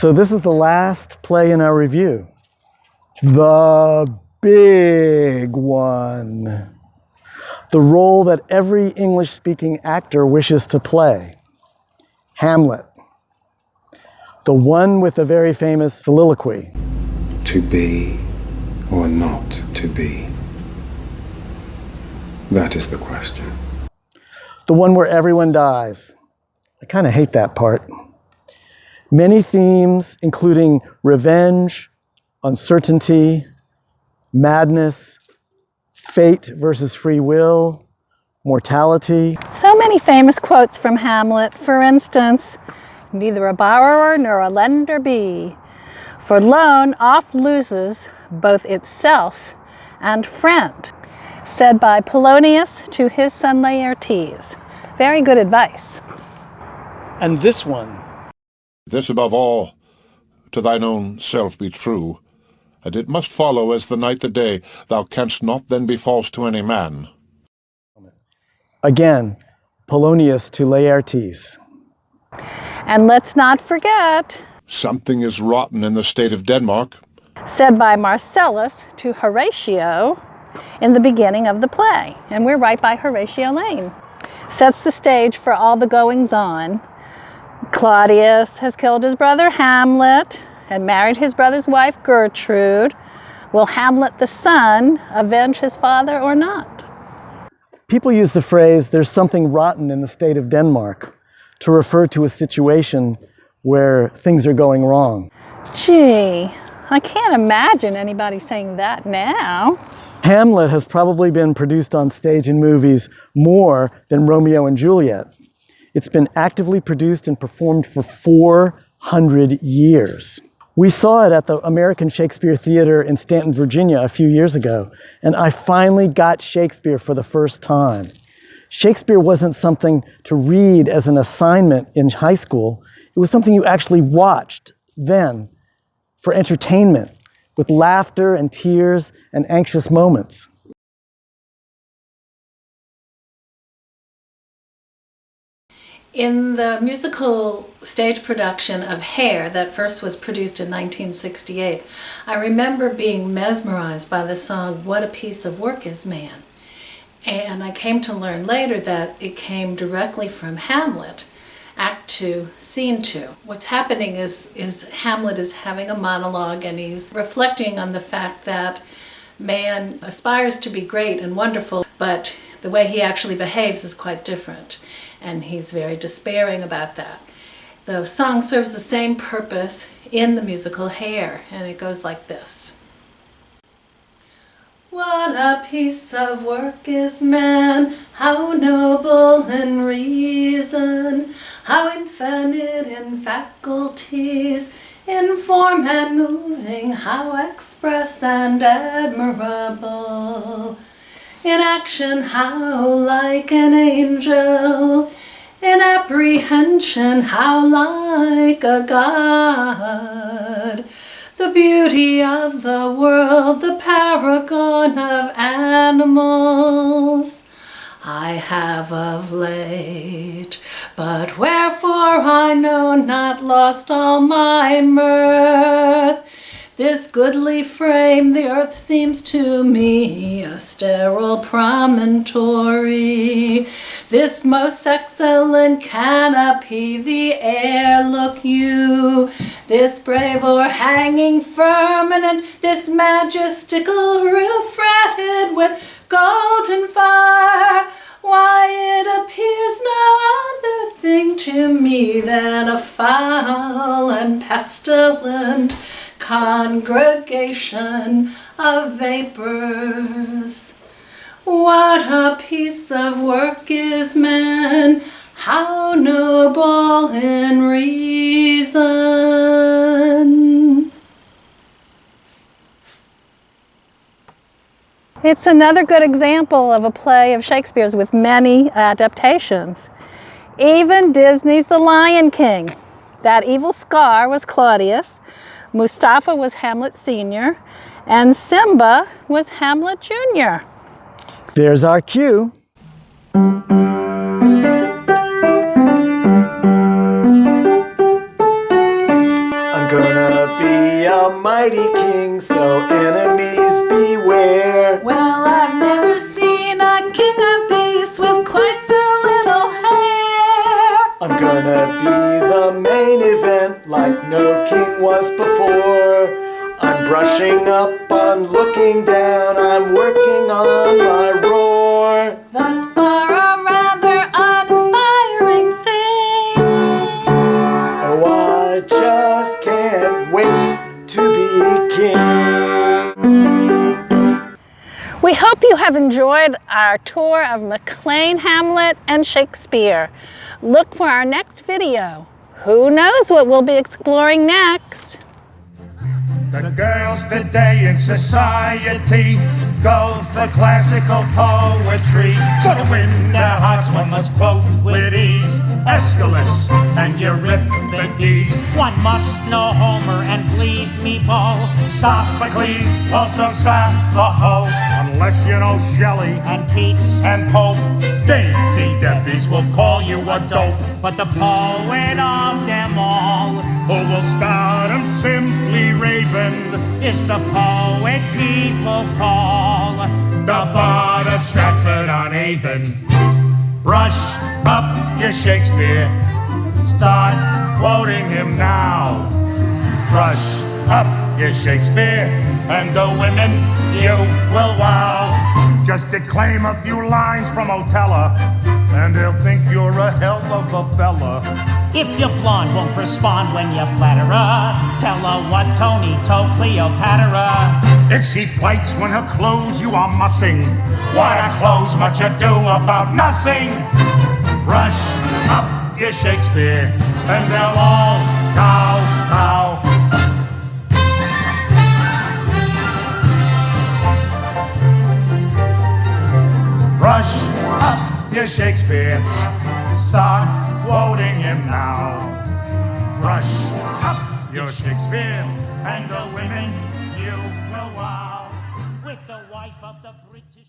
So this is the last play in our review. The big one. The role that every English-speaking actor wishes to play. Hamlet. The one with the very famous soliloquy. To be or not to be? That is the question. The one where everyone dies. I kind of hate that part. Many themes, including revenge, uncertainty, madness, fate versus free will, mortality. So many famous quotes from Hamlet. For instance, neither a borrower nor a lender be, for loan oft loses both itself and friend, said by Polonius to his son Laertes. Very good advice. And this one. This above all, to thine own self be true, and it must follow as the night the day, thou canst not then be false to any man. Again, Polonius to Laertes. And let's not forget, something is rotten in the state of Denmark, said by Marcellus to Horatio in the beginning of the play. And we're right by Horatio Lane. Sets the stage for all the goings-on. Claudius has killed his brother Hamlet and married his brother's wife Gertrude. Will Hamlet the son avenge his father or not? People use the phrase, there's something rotten in the state of Denmark, to refer to a situation where things are going wrong. Gee, I can't imagine anybody saying that now. Hamlet has probably been produced on stage in movies more than Romeo and Juliet. It's been actively produced and performed for 400 years. We saw it at the American Shakespeare Theater in Stanton, Virginia a few years ago, and I finally got Shakespeare for the first time. Shakespeare wasn't something to read as an assignment in high school. It was something you actually watched then for entertainment, with laughter and tears and anxious moments. In the musical stage production of Hair, that first was produced in 1968, I remember being mesmerized by the song, "What a Piece of Work is Man." And I came to learn later that it came directly from Hamlet, Act 2, Scene 2. What's happening is Hamlet is having a monologue and he's reflecting on the fact that man aspires to be great and wonderful, but the way he actually behaves is quite different. And he's very despairing about that. The song serves the same purpose in the musical Hair, and it goes like this. What a piece of work is man, how noble in reason, how infinite in faculties, in form and moving, how express and admirable. In action, how like an angel, in apprehension, how like a god. The beauty of the world, the paragon of animals, I have of late, but wherefore I know not, lost all my mirth. This goodly frame, the earth seems to me a sterile promontory. This most excellent canopy, the air, look you. This brave o'erhanging firmament, this majestical roof fretted with golden fire. Why, it appears no other thing to me than a foul and pestilent congregation of vapors. What a piece of work is man, how noble in reason. It's another good example of a play of Shakespeare's with many adaptations. Even Disney's The Lion King. That evil Scar was Claudius, Mustafa was Hamlet Sr., and Simba was Hamlet Jr. There's our cue. I'm like no king was before. I'm brushing up on looking down, I'm working on my roar. Thus far a rather uninspiring thing. Oh, I just can't wait to be king. We hope you have enjoyed our tour of MacLeod, Hamlet, and Shakespeare. Look for our next video. Who knows what we'll be exploring next? The girls today in society go for classical poetry. So to win their hearts one must quote with ease Aeschylus and Euripides. One must know Homer and believe me, Paul. Sophocles, also Sappho. Unless you know Shelley And Keats, and Pope, dainty Deppies will call you a dope. but the poet of them all Who will start 'em simply raving, is the poet people call the Bard of Stratford-on-Avon. Brush up your Shakespeare, start quoting him now. Brush up your Shakespeare, and the women you will wow. Just declaim a few lines from Othello, and they'll think you're a hell of a fella. If your blonde won't respond when you flatter her, tell her what Tony told Cleopatra. If she bites when her clothes you are mussing, what are clothes much ado about nothing? Brush up your Shakespeare, and they'll all bow. Brush up your Shakespeare, start quoting him now. Brush up your Shakespeare, and the women you will wow. With the wife of the British